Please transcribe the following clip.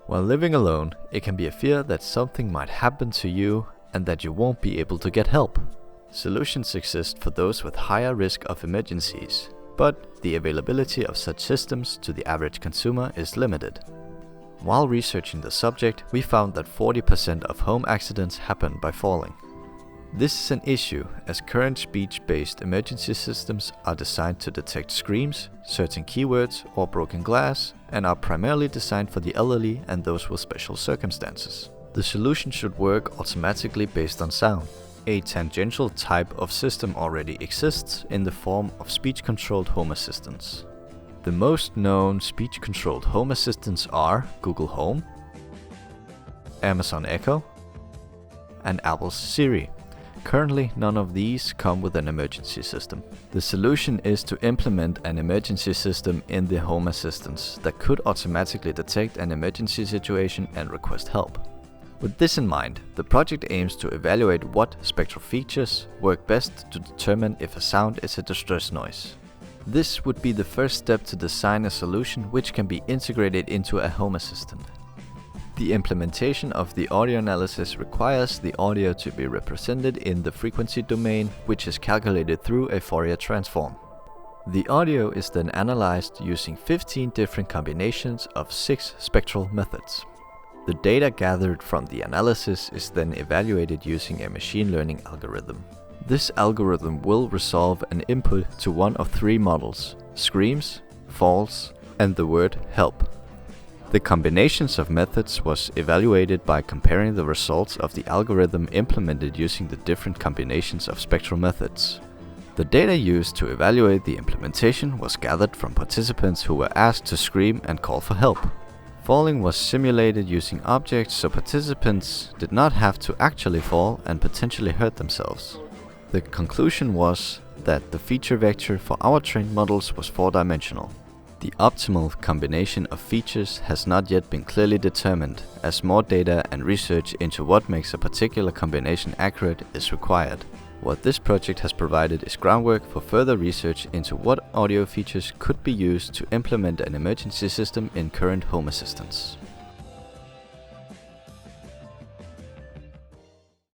While living alone, it can be a fear that something might happen to you and that you won't be able to get help. Solutions exist for those with higher risk of emergencies, but the availability of such systems to the average consumer is limited. While researching the subject, we found that 40% of home accidents happen by falling. This is an issue as current speech-based emergency systems are designed to detect screams, certain keywords or broken glass, and are primarily designed for the elderly and those with special circumstances. The solution should work automatically based on sound. A tangential type of system already exists in the form of speech-controlled home assistants. The most known speech-controlled home assistants are Google Home, Amazon Echo, and Apple's Siri. Currently, none of these come with an emergency system. The solution is to implement an emergency system in the home assistants that could automatically detect an emergency situation and request help. With this in mind, the project aims to evaluate what spectral features work best to determine if a sound is a distress noise. This would be the first step to design a solution which can be integrated into a home assistant. The implementation of the audio analysis requires the audio to be represented in the frequency domain, which is calculated through a Fourier transform. The audio is then analyzed using 15 different combinations of 6 spectral methods. The data gathered from the analysis is then evaluated using a machine learning algorithm. This algorithm will resolve an input to one of 3 models: screams, falls, and the word help. The combinations of methods was evaluated by comparing the results of the algorithm implemented using the different combinations of spectral methods. The data used to evaluate the implementation was gathered from participants who were asked to scream and call for help. Falling was simulated using objects so participants did not have to actually fall and potentially hurt themselves. The conclusion was that the feature vector for our trained models was 4-dimensional. The optimal combination of features has not yet been clearly determined, as more data and research into what makes a particular combination accurate is required. What this project has provided is groundwork for further research into what audio features could be used to implement an emergency system in current home assistants.